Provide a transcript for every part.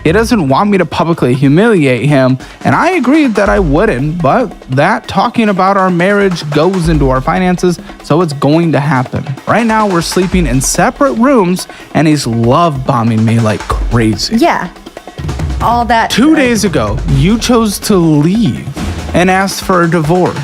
He doesn't want me to publicly humiliate him, and I agreed that I wouldn't, but that talking about our marriage goes into our finances, so it's going to happen. Right now, we're sleeping in separate rooms, and he's love bombing me like crazy. Yeah. All that. 2 days ago, you chose to leave and ask for a divorce.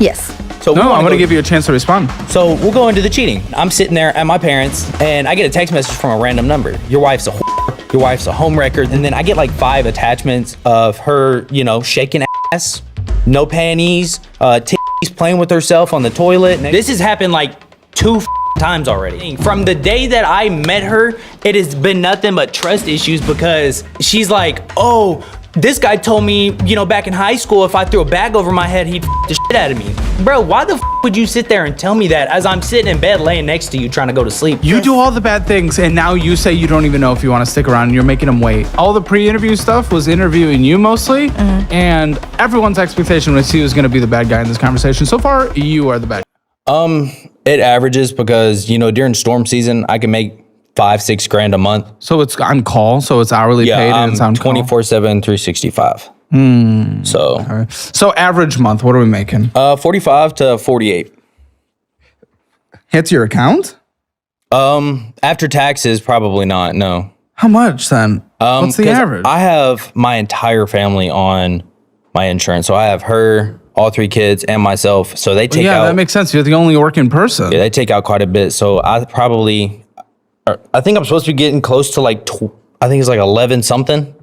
Yes. So No, I'm going to give you a chance to respond. So we'll go into the cheating. I'm sitting there at my parents, and I get a text message from a random number. Your wife's a whore. Your wife's a home wrecker. And then I get like 5 attachments of her, shaking ass, no panties, titties, playing with herself on the toilet. And this has happened like 2 times already. From the day that I met her, it has been nothing but trust issues because she's like, oh, this guy told me, back in high school, if I threw a bag over my head, he'd the shit out of me. Bro, why the would you sit there and tell me that as I'm sitting in bed laying next to you trying to go to sleep? You do all the bad things, and now you say you don't even know if you want to stick around, and you're making him wait. All the pre-interview stuff was interviewing you mostly, and everyone's expectation was he was going to be the bad guy in this conversation. So far, you are the bad guy. It averages because, during storm season, I can make $5-6 grand a month. So it's on call, so it's hourly paid, and it's on 24/7, 365. So, call. So average month, what are we making? 45 to 48. Hits your account? After taxes, probably not. No. How much then? What's the 'Cause average? I have my entire family on my insurance, so I have her, all 3 kids, and myself. So they take out. That makes sense. You're the only working person. Yeah, they take out quite a bit. So I think I'm supposed to be getting close to like, I think it's like 11 something.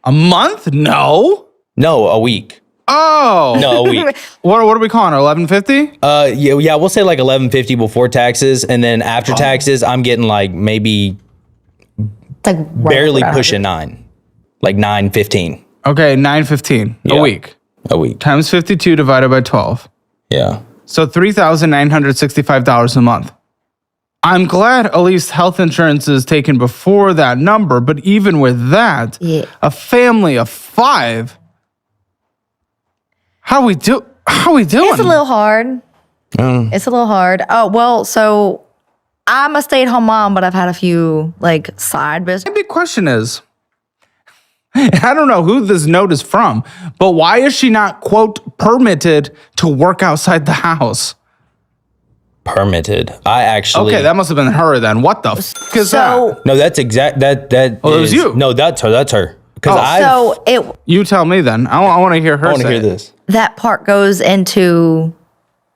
A month? No. No, a week. Oh. No, a week. What are we calling her? 1150? Yeah, we'll say like 1150 before taxes, and then after taxes, I'm getting like maybe It's like right barely around pushing 9, like 915 Okay, 915 Yeah. a week. a week. Times 52 divided by 12. Yeah. So $3,965 a month. I'm glad at least health insurance is taken before that number, but even with that, a family of 5, how we doing? It's a little hard. It's a little hard. Oh, well, so I'm a stay-at-home mom, but I've had a few side business. The big question is, I don't know who this note is from, but why is she not, quote, permitted to work outside the house? Permitted. I actually. Okay, that must have been her then. What the f*** is that? No, that's exact. That. Oh, it was you. No, that's her. That's her. Because You tell me then. I want to hear her. I want to say hear it. this. that part goes into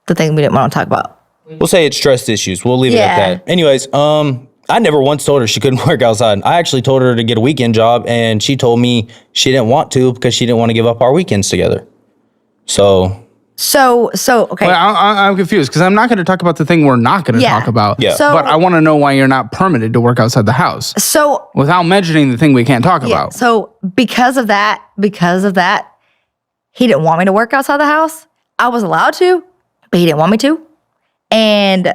the thing we didn't want to talk about. We'll say it's trust issues. We'll leave it Yeah. at that. Anyways, I never once told her she couldn't work outside. I actually told her to get a weekend job, and she told me she didn't want to because she didn't want to give up our weekends together. So Okay. Wait, I'm confused because I'm not going to talk about the thing we're not going to talk about. Yeah. But I want to know why you're not permitted to work outside the house So without mentioning the thing we can't talk yeah, about. so because of that, he didn't want me to work outside the house. I was allowed to, but he didn't want me to. And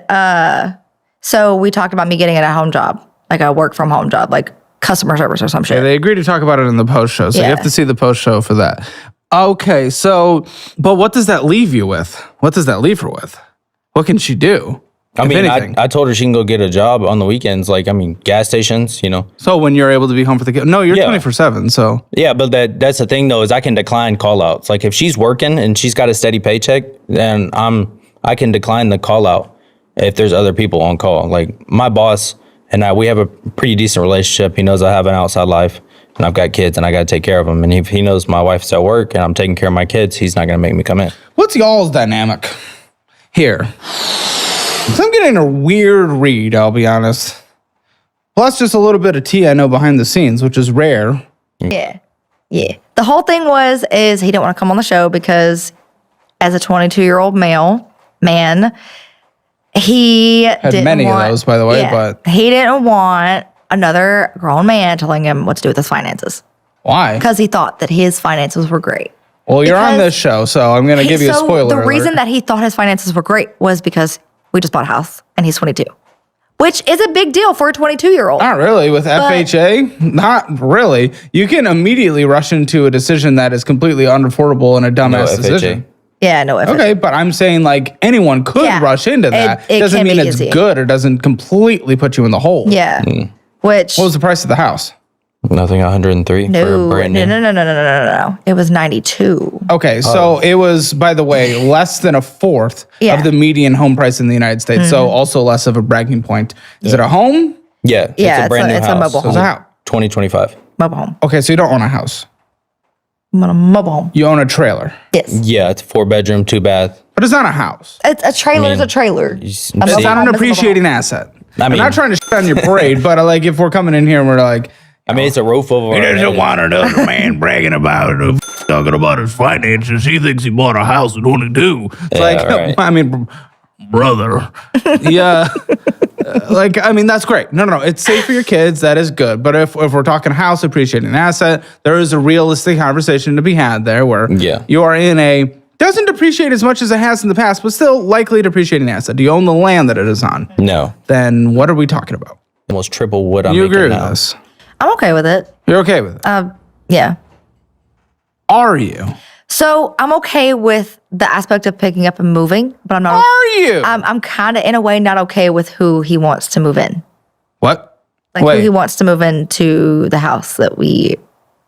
so we talked about me getting a home job, like a work from home job, like customer service or some shit. Yeah, they agreed to talk about it in the post show, so you Yeah. have to see the post show for that. Okay, so, but what does that leave you with? What does that leave her with? What can she do? I if mean, anything? I told her she can go get a job on the weekends, gas stations, So when you're able to be home for the kid, no, you're Yeah. 24/7. So Yeah, but that's the thing though, is I can decline call outs. Like if she's working and she's got a steady paycheck, then I can decline the call out if there's other people on call. Like my boss and we have a pretty decent relationship. He knows I have an outside life and I've got kids and I got to take care of them. And if he knows my wife's at work and I'm taking care of my kids, he's not going to make me come in. what's y'all's dynamic here? So I'm getting a weird read, I'll be honest. Plus just a little bit of tea I know behind the scenes, which is rare. Yeah. Yeah. The whole thing is he didn't want to come on the show because as a 22-year-old man, he Had didn't many want, of those, by the way, but he didn't want another grown man telling him what to do with his finances why? because he thought that his finances were great. Well, you're on because this show, so I'm going to give you a spoiler The alert. reason that he thought his finances were great was because we just bought a house and he's 22, which is a big deal for a 22-year-old. Not really. With FHA, not really. You can immediately rush into a decision that is completely unaffordable and a dumbass FHA. decision. Yeah, no. Okay, but I'm saying anyone could Yeah. rush into that. It Doesn't can mean be it's easy. good or doesn't completely put you in the hole. Yeah. Which What was the price of the house? Nothing 103 for a No, brand new. no. It was 92. Okay, so it was, by the way, less than a fourth Yeah. of the median home price in the United States. So also less of a bragging point. Is it a home? Yeah, Yeah, it's a brand new it's a house. mobile So it's a house. 2025. Mobile home. Okay, so you don't own a house. I'm on a mobile home. You own a trailer, Yes. Yeah, it's a 4-bedroom, 2-bath. but it's not a house. It's a trailer is a trailer. It's not an appreciating asset. I'm mean- not trying to shit on your parade, but like if we're coming in here and we're like, I mean, it's a roof over. He doesn't want another man bragging about it, talking about his finances. He thinks he bought a house in 22. it's like, right. I mean, Brother, yeah, like, I mean, that's great. No. It's safe for your kids. That is good. But if we're talking house appreciating asset, there is a realistic conversation to be had there where Yeah. you are in a, doesn't depreciate as much as it has in the past, but still likely depreciating asset. Do you own the land that it is on? No, Then what are we talking about? almost triple what I'm You making agree with now. this? I'm okay with it. You're okay with it? Yeah. Are you? So I'm okay with the aspect of picking up and moving, but I'm not. Are you? I'm kind of in a way not okay with who he wants to move in. What? Like who Wait, he wants to move into the house that we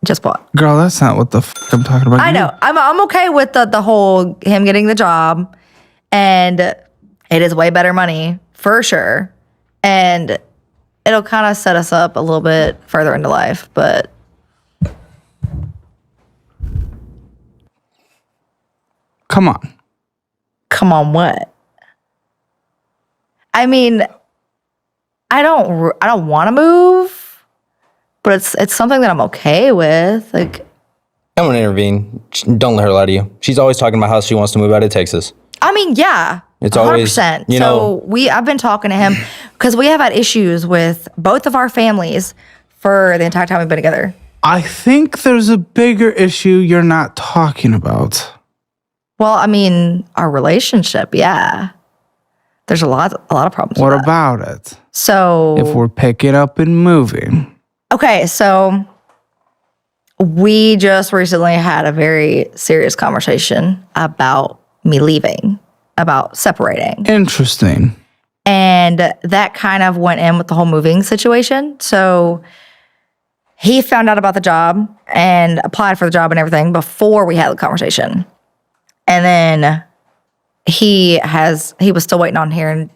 just bought. girl, that's not what the I'm talking about. I know. I'm okay with the whole him getting the job, and it is way better money for sure, and it'll kind of set us up a little bit further into life. But Come on. come on, what? I mean, I don't want to move, but it's something that I'm okay with. Like, I'm gonna intervene. Don't let her lie to you. She's always talking about how she wants to move out of Texas. I mean, yeah, It's always, 100%. you know- So I've been talking to him because we have had issues with both of our families for the entire time we've been together. I think there's a bigger issue you're not talking about. Well, I mean, our relationship, yeah. There's a lot of problems. What with that. about it? So If we're picking up and moving. okay, so we just recently had a very serious conversation about me leaving, about separating. Interesting. And that kind of went in with the whole moving situation. So he found out about the job and applied for the job and everything before we had the conversation. And then he was still waiting on hearing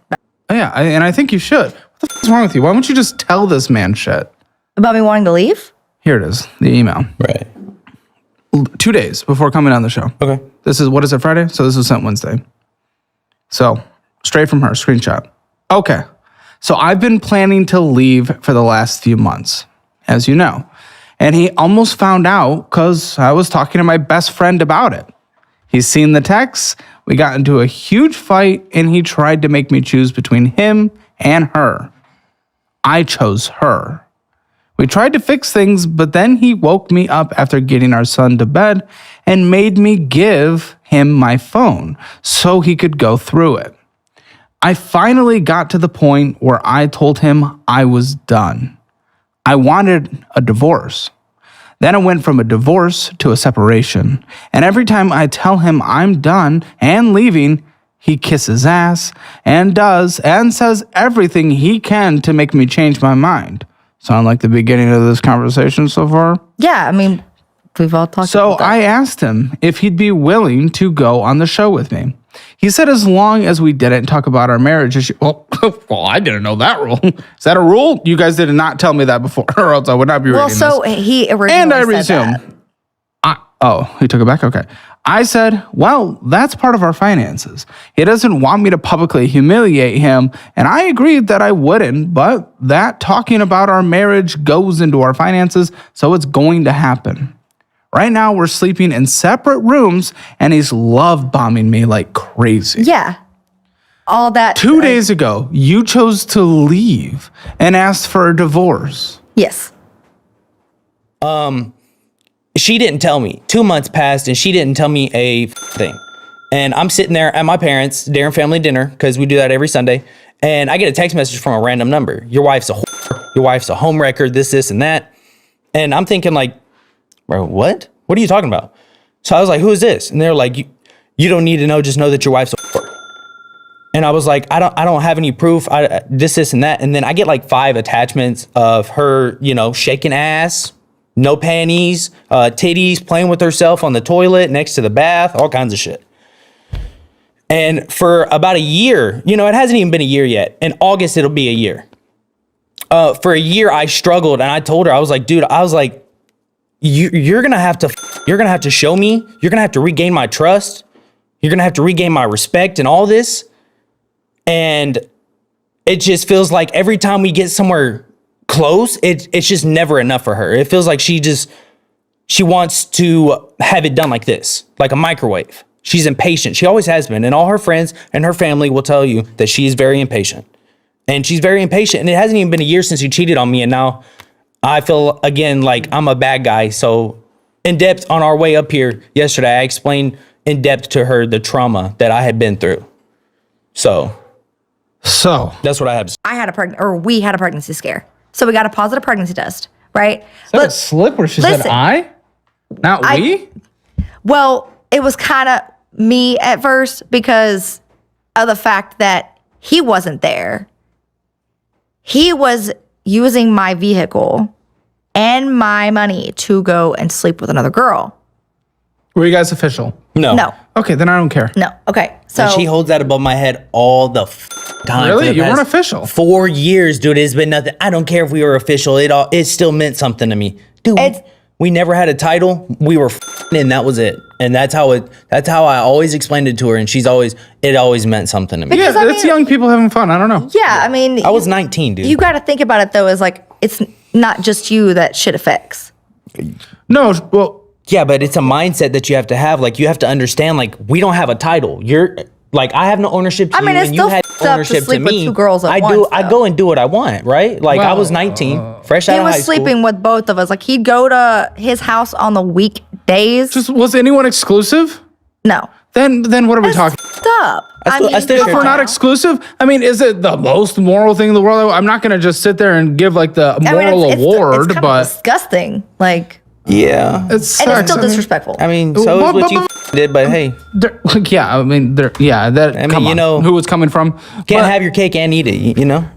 Yeah, and I think you should. What the f- is wrong with you? Why won't you just tell this man shit? about me wanting to leave. Here it is, the email. Right. 2 days before coming on the show. Okay. This is, what is it, Friday? So this was sent Wednesday. So, straight from her, screenshot. Okay. So I've been planning to leave for the last few months, as you know. And he almost found out because I was talking to my best friend about it. He's seen the texts. We got into a huge fight, and he tried to make me choose between him and her. I chose her. We tried to fix things, but then he woke me up after getting our son to bed and made me give him my phone so he could go through it. I finally got to the point where I told him I was done. I wanted a divorce. Then it went from a divorce to a separation. And every time I tell him I'm done and leaving, he kisses ass and does and says everything he can to make me change my mind. Sound like the beginning of this conversation so far? Yeah, I mean, we've all talked So about that. I asked him if he'd be willing to go on the show with me. He said as long as we didn't talk about our marriage issue. Well, I didn't know that rule. Is that a rule? You guys did not tell me that before, or else I would not be reading Well, so this. he originally And I said resume. that. Oh, he took it back? Okay. I said, well, that's part of our finances. He doesn't want me to publicly humiliate him, and I agreed that I wouldn't, but that talking about our marriage goes into our finances, so it's going to happen. Right now, we're sleeping in separate rooms, and he's love bombing me like crazy. Yeah. All that. 2 days ago, you chose to leave and asked for a divorce. Yes. She didn't tell me. 2 months passed and she didn't tell me a thing. And I'm sitting there at my parents' during family dinner, because we do that every Sunday. And I get a text message from a random number. Your wife's a whore. Your wife's a home wrecker, this, and that. And I'm thinking like, bro, what? What are you talking about? So I was like, who is this? And they're like, you don't need to know. Just know that your wife's a whore. And I was like, I don't have any proof. This, and that. And then I get like 5 attachments of her, shaking ass, no panties, titties, playing with herself on the toilet next to the bath, all kinds of shit. And for about a year, it hasn't even been a year yet. In August, it'll be a year. For a year, I struggled, and I told her, I was like, dude, you're gonna have to show me. You're gonna have to regain my trust. You're gonna have to regain my respect and all this. And it just feels like every time we get somewhere close, it's just never enough for her. It feels like she wants to have it done like this, like a microwave. She's impatient. She always has been. And all her friends and her family will tell you that she is very impatient. And she's very impatient. And it hasn't even been a year since she cheated on me. And now I feel, again, like I'm a bad guy. So in depth on our way up here yesterday, I explained in depth to her the trauma that I had been through. So that's what I have to say. We had a pregnancy scare. So we got a positive pregnancy test, right? Is that a slip where she said I? Not we? Well, it was kind of me at first because of the fact that he wasn't there. He was using my vehicle and my money to go and sleep with another girl. Were you guys official? No. Okay, then I don't care. No. Okay. So And she holds that above my head all the time. Really? For the You weren't past official? 4 years, dude. It's been nothing. I don't care if we were official. It still meant something to me, dude. We never had a title. We were and that was it. And that's how I always explained it to her. And it always meant something to me. Yeah, Because, it's young people having fun. I don't know. yeah, I mean, I was 19, dude. you got to think about it though. As like it's not just you that shit affects. No, well, Yeah, but it's a mindset that you have to have. Like, you have to understand, like, we don't have a title. You're like, I have no ownership to I mean, you, it's and still you had fucked up to ownership to sleep with me. 2 girls at I once, I though. go and do what I want, right? Like, I Well, was 19, fresh out He of high was school. sleeping with both of us. Like he'd go to his house on the weekdays. just was anyone exclusive? No. Then what are we talking? Fucked up. I still If share we're not time. exclusive, I mean, is it the most moral thing in the world? I'm not going to just sit there and give like the I mean, moral it's award, kind but of disgusting. Like, Yeah. it and it's sucks. still disrespectful. I mean, so But- is what but- you did, but hey, Yeah, I mean, that. I mean, come you on, know, who it's coming from? can't But- have your cake and eat it, you know?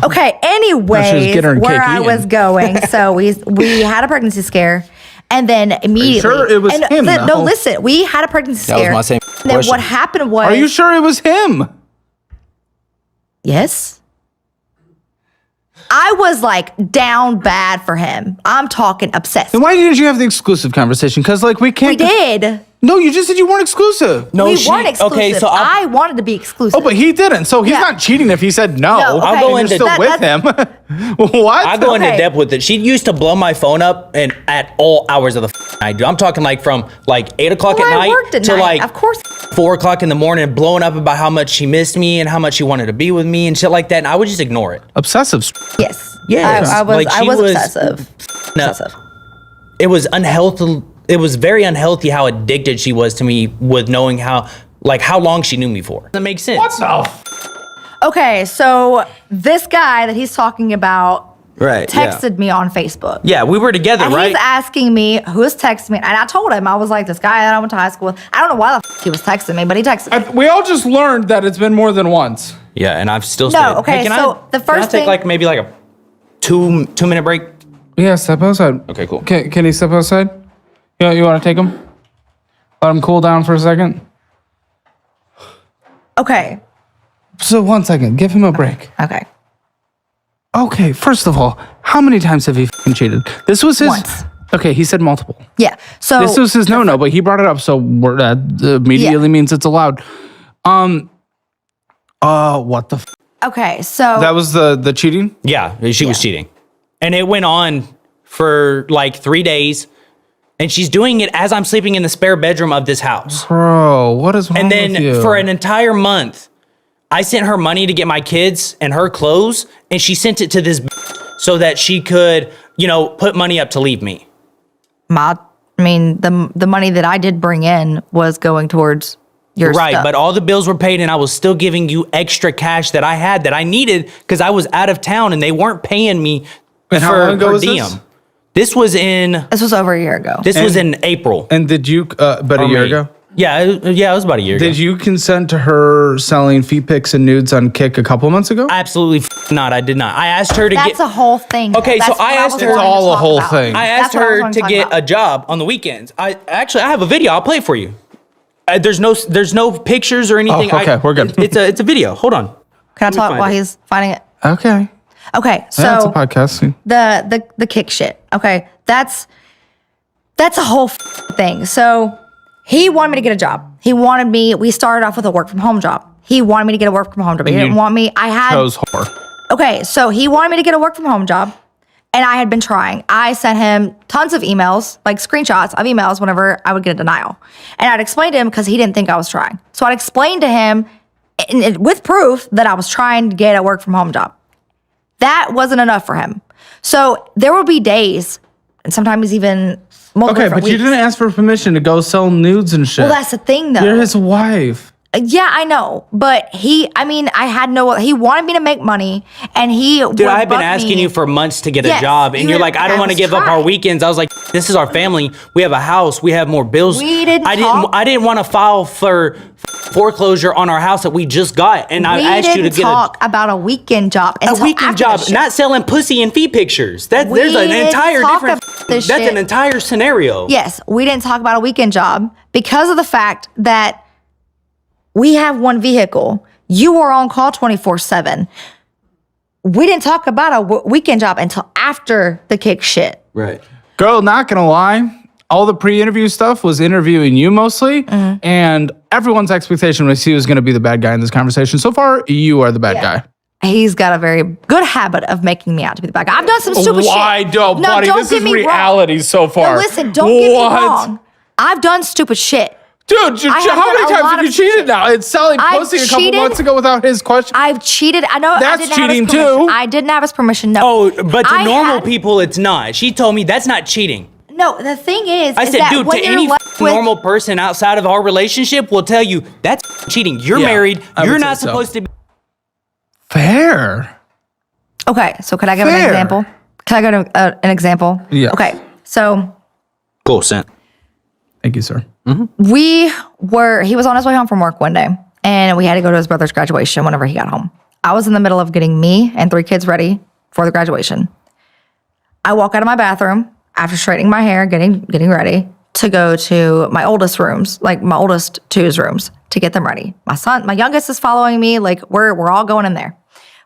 Okay. Anyways, get her where cake I eaten. was going, so we had a pregnancy scare, and then immediately. sure it was him, No, though? listen. We had a pregnancy That was scare. my same And then question. what happened was. Are you sure it was him? Yes. I was like down bad for him. I'm talking obsessed. Then why didn't you have the exclusive conversation? Because like we We can't. did. No, you just said you weren't exclusive. No, we she- weren't exclusive. Okay, so I wanted to be exclusive. Oh, but he didn't. So he's Yeah. not cheating if he said no. No, okay. I'll go And into you're still with him. What? I go into Okay. depth with it. She used to blow my phone up and at all hours of the night, dude. I'm talking like from like 8 o'clock Well, at I night worked at to night. like Of course. 4 o'clock in the morning, blowing up about how much she missed me and how much she wanted to be with me and shit like that. And I would just ignore it. Obsessive. Yes. Yes. I was. Like, I she was was- obsessive. No. Obsessive. It was unhealthy. It was very unhealthy how addicted she was to me with knowing how long she knew me for. That makes sense. What the? Okay, so this guy that he's talking about Right. texted me on Facebook. Yeah, we were together, And right? he's asking me who's texting me. And I told him, I was like, this guy that I went to high school with. I don't know why the he was texting me, but he texted me. We all just learned that it's been more than once. Yeah, and I've still No, stayed. okay, Hey, can so the can I first take thing- like maybe like a 2-minute break? Yeah, step outside. Okay, cool. Can he step outside? You want to take him? Let him cool down for a second. Okay. So 1 second, give him a break. Okay. Okay, first of all, how many times have he f***ing cheated? This was his. Once. Okay, he said multiple. Yeah. So This was his no, but he brought it up, so that immediately means it's allowed. What the? okay, so That was the cheating. Yeah, she was cheating. And it went on for like 3 days. And she's doing it as I'm sleeping in the spare bedroom of this house. Bro, what is wrong And with you? then for an entire month, I sent her money to get my kids and her clothes. And she sent it to this so that she could, put money up to leave me. the money that I did bring in was going towards your Right, stuff. but all the bills were paid and I was still giving you extra cash that I had that I needed because I was out of town and they weren't paying me And how for long ago per was diem. this? This was in This was over a year ago. This was in April. And did you? But a Or year May. ago. Yeah, it was about a year ago. Did you consent to her selling feet pics and nudes on Kick a couple months ago? Absolutely not. I did not. I asked her to That's a whole thing. Okay, so That's I what asked was her- It's wanting to all a talk whole about. thing. I That's asked what I was her wanting to talk get about. a job on the weekends. I have a video. I'll play it for you. There's no pictures or anything. Oh, okay, we're good. It's a video. Hold on. Can I me talk find while it. he's finding it? Okay. Okay, so Yeah, it's a podcast. the Kick shit. Okay, that's a whole thing. So he wanted me to get a job. He wanted me. We started off with a work from home job. He wanted me to get a work from home job. He didn't want me. I had Chose whore. Okay, so he wanted me to get a work from home job, and I had been trying. I sent him tons of emails, like screenshots of emails whenever I would get a denial. And I'd explain to him because he didn't think I was trying. So I'd explain to him with proof that I was trying to get a work from home job. That wasn't enough for him. So there would be days, and sometimes even multiple Okay, different but you weeks. didn't ask for permission to go sell nudes and shit. Well, that's the thing, though. You're his wife. Yeah, I know, but he wanted me to make money, and Dude, I've been asking you for months to get a Yes, job, and you you're had- like, I don't I want to was give up our trying. weekends. I was like, this is our family. We have a house. We have more bills. We didn't I talk. I didn't want to file for foreclosure on our house that we just got, and I we asked you to didn't get talk about a weekend job a until weekend after job, this shit. not selling pussy and feet pictures. There's We an didn't entire talk different. about this That's shit. an entire scenario. Yes, we didn't talk about a weekend job because of the fact that we have one vehicle. You were on call 24/7. We didn't talk about a weekend job until after the Kick shit. Right. Girl, not gonna lie. All the pre-interview stuff was interviewing you mostly, and everyone's expectation was he was going to be the bad guy in this conversation. So far, you are the bad guy. He's got a very good habit of making me out to be the bad guy. I've done some stupid Why shit. don't, buddy? don't This get is me wrong. reality so far. No, listen, don't get me What? wrong. I've done stupid shit. Dude, I have how done many a times lot have you of cheated shit. now? It's selling I've pussy a couple cheated. months ago without his question. I've cheated. I know That's I didn't have his cheating permission. too. I didn't have his permission. No. Oh, but to I normal had- people, it's not. She told me that's not cheating. No, the thing is, I is said, that dude, when to you're any left with- normal person outside of our relationship will tell you that's cheating. You're Yeah, married. I You're would not say so. supposed to be. Fair. Okay, so could I give an Fair. example? Can I go to an example? Yeah. Okay, so Cool, sent. Thank you, sir. he was on his way home from work one day, and we had to go to his brother's graduation whenever he got home. I was in the middle of getting me and 3 kids ready for the graduation. I walk out of my bathroom after straightening my hair, getting ready to go to my oldest rooms, like my oldest two's rooms, to get them ready. My youngest is following me, like we're all going in there.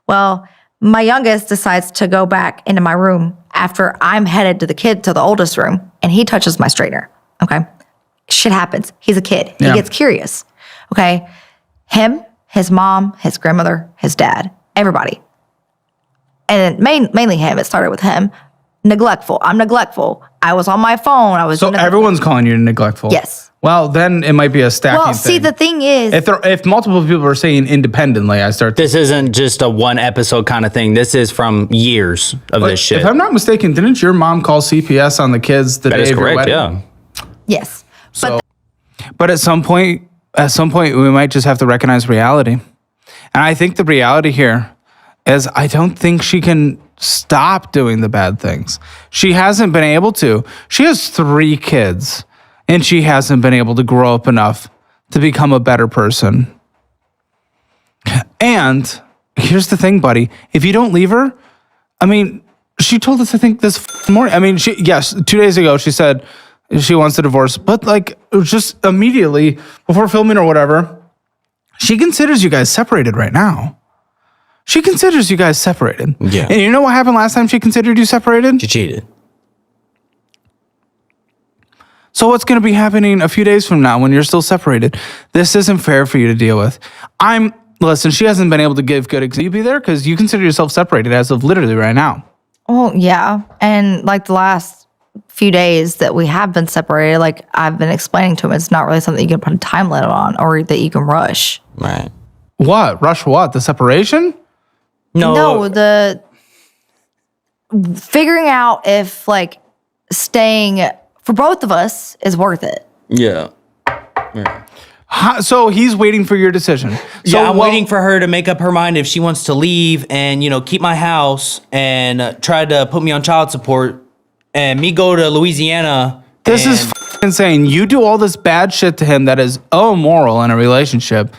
Well, my youngest decides to go back into my room after I'm headed to the oldest room, and he touches my straightener. Okay. Shit happens. He's a kid. He Yeah. gets curious. Okay. Him, his mom, his grandmother, his dad, everybody. And mainly him. It started with him. Neglectful. I'm neglectful. I was on my phone. I was So doing other- everyone's calling you neglectful. Yes. Well, then it might be a stacking Well, thing. see, the thing is, if multiple people are saying independently, I start. This isn't just a one episode kind of thing. This is from years of this shit. If I'm not mistaken, didn't your mom call CPS on the kids the That day is of your correct. wedding? Yeah. yes. So, but at some point, we might just have to recognize reality. And I think the reality here is I don't think she can stop doing the bad things. She hasn't been able to. She has 3 kids, and she hasn't been able to grow up enough to become a better person. And here's the thing, buddy. If you don't leave her, I mean, she told us, I think, this morning. I mean, 2 days ago, she said she wants a divorce, but like it was just immediately before filming or whatever, she considers you guys separated right now. She considers you guys separated. Yeah. And you know what happened last time she considered you separated? She cheated. So what's going to be happening a few days from now when you're still separated? This isn't fair for you to deal with. Listen, she hasn't been able to give good example. You be there because you consider yourself separated as of literally right now. Well, yeah. And like the last few days that we have been separated, like I've been explaining to him, it's not really something you can put a time limit on or that you can rush. Right. What? Rush what? The separation? No, the figuring out if like staying for both of us is worth it. Yeah. So he's waiting for your decision. So Yeah, I'm waiting for her to make up her mind if she wants to leave and, keep my house and try to put me on child support and me go to Louisiana. This is and- insane. You do all this bad shit to him that is immoral in a relationship.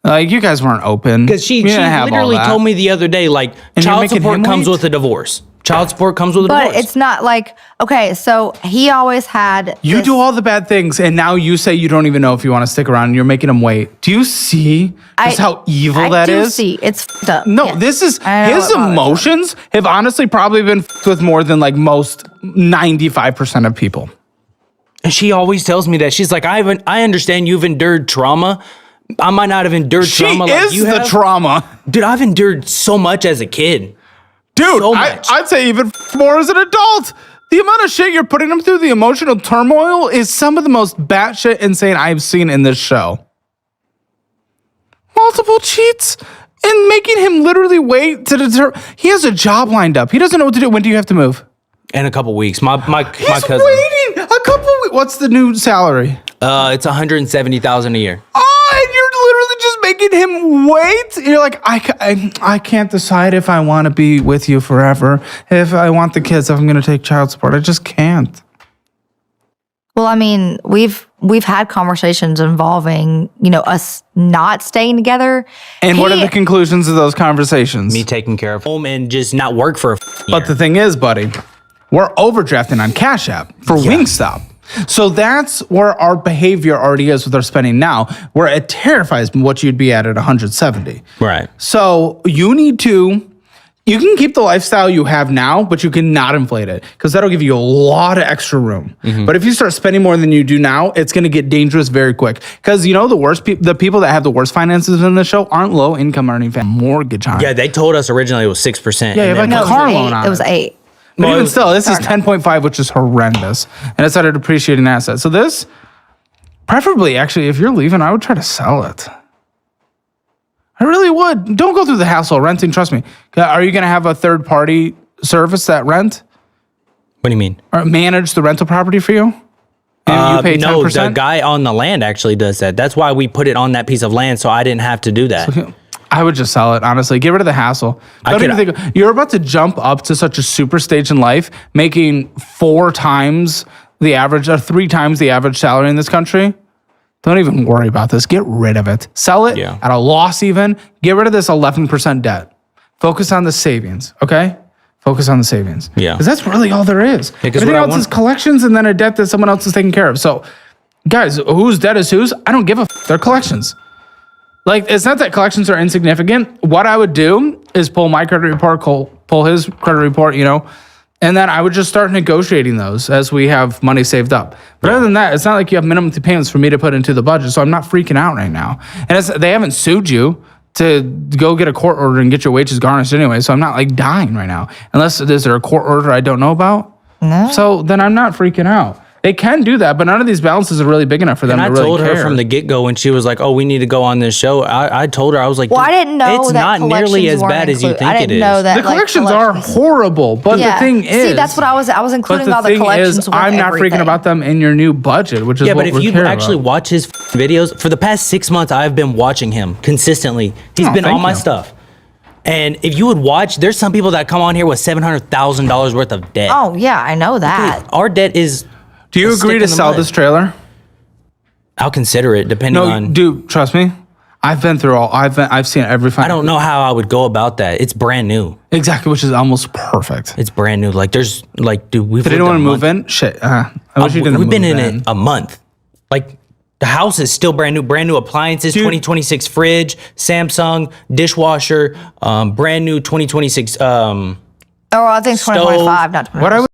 Like, you guys weren't open. Because she literally told me the other day, like, And you're child making support him comes wait? with a divorce. Child support comes with a But divorce. it's not like, okay, so he always had. You this- do all the bad things, and now you say you don't even know if you want to stick around, and you're making him wait. Do you see just how evil that I do is? see. It's fucked up. No, Yeah. this is I know his it bothers me. emotions have honestly probably been with more than like most 95% of people. And she always tells me that. She's like, I understand you've endured trauma. I might not have endured She trauma like is you the have. trauma. Dude, I've endured so much as a kid. Dude, So much. I'd say even more as an adult. The amount of shit you're putting him through, the emotional turmoil, is some of the most batshit insane I've seen in this show. Multiple cheats and making him literally wait to deter. He has a job lined up. He doesn't know what to do. When do you have to move? In a couple weeks. My He's cousin. waiting a couple weeks. What's the new salary? It's $170,000 a year. Oh, and you're literally just making him wait. You're like, I can't decide if I want to be with you forever, if I want the kids, if I'm going to take child support. I just can't. Well, I mean, we've had conversations involving, us not staying together. And what are the conclusions of those conversations? Me taking care of home and just not work for a year. But the thing is, buddy, we're overdrafting on Cash App for Wingstop. So that's where our behavior already is with our spending now, where it terrifies me what you'd be at 170. Right. So you can keep the lifestyle you have now, but you cannot inflate it because that'll give you a lot of extra room. But if you start spending more than you do now, it's going to get dangerous very quick. Because the people that have the worst finances in the show aren't low income earning mortgage on. Yeah, they told us originally it was 6%. Yeah, and like then- a car loan on It was 8. But Well, even still, this is 10.5, which is horrendous. And it's at a depreciating asset. So this, preferably, actually, if you're leaving, I would try to sell it. I really would. Don't go through the hassle of renting. Trust me. Are you going to have a third party service that rent What do you mean? or manage the rental property for you? And you pay 10%? No, the guy on the land actually does that. That's why we put it on that piece of land so I didn't have to do that. I would just sell it, honestly. Get rid of the hassle. Don't even think you're about to jump up to such a super stage in life, making 4 times the average or 3 times the average salary in this country. Don't even worry about this. Get rid of it. Sell it at a loss even. Get rid of this 11% debt. Focus on the savings, okay? Focus on the savings. Yeah. Because that's really all there is. Everything else is collections and then a debt that someone else is taking care of. So, guys, whose debt is whose? I don't give a f. They're collections. Like, it's not that collections are insignificant. What I would do is pull my credit report, pull his credit report, and then I would just start negotiating those as we have money saved up. But other than that, it's not like you have minimum payments for me to put into the budget, so I'm not freaking out right now. And they haven't sued you to go get a court order and get your wages garnished anyway, so I'm not like dying right now. Unless is there a court order I don't know about? No. So then I'm not freaking out. They can do that, but none of these balances are really big enough for them to And I really told care. her from the get-go when she was like, "Oh, we need to go on this show." I told her, I was like, Well, I didn't know it's that not nearly as bad as you think I it didn't is." know that The collections are horrible, but the thing is, see, that's what I was including but all the thing collections. is, with I'm not everything. freaking about them in your new budget, which is Yeah, what but we're if you caring actually about. watch his videos for the past 6 months, I've been watching him consistently. He's been thank on my you. stuff. And if you would watch, there's some people that come on here with $700,000 worth of debt. Oh yeah, I know that. Our debt is. Do you a stick agree to in the sell mud. this trailer? I'll consider it depending No, on. dude, trust me. I've been through all. I've seen every. I don't know how I would go about that. It's brand new. exactly, which is almost perfect. It's brand new. Like there's like, dude, we've. Did lived anyone a move month. in? Shit. I wish you didn't. We've been move in it a month. Like the house is still brand new appliances, 2026 fridge, Samsung dishwasher, brand new 2026. Oh, I think 2025, not 2026. What I would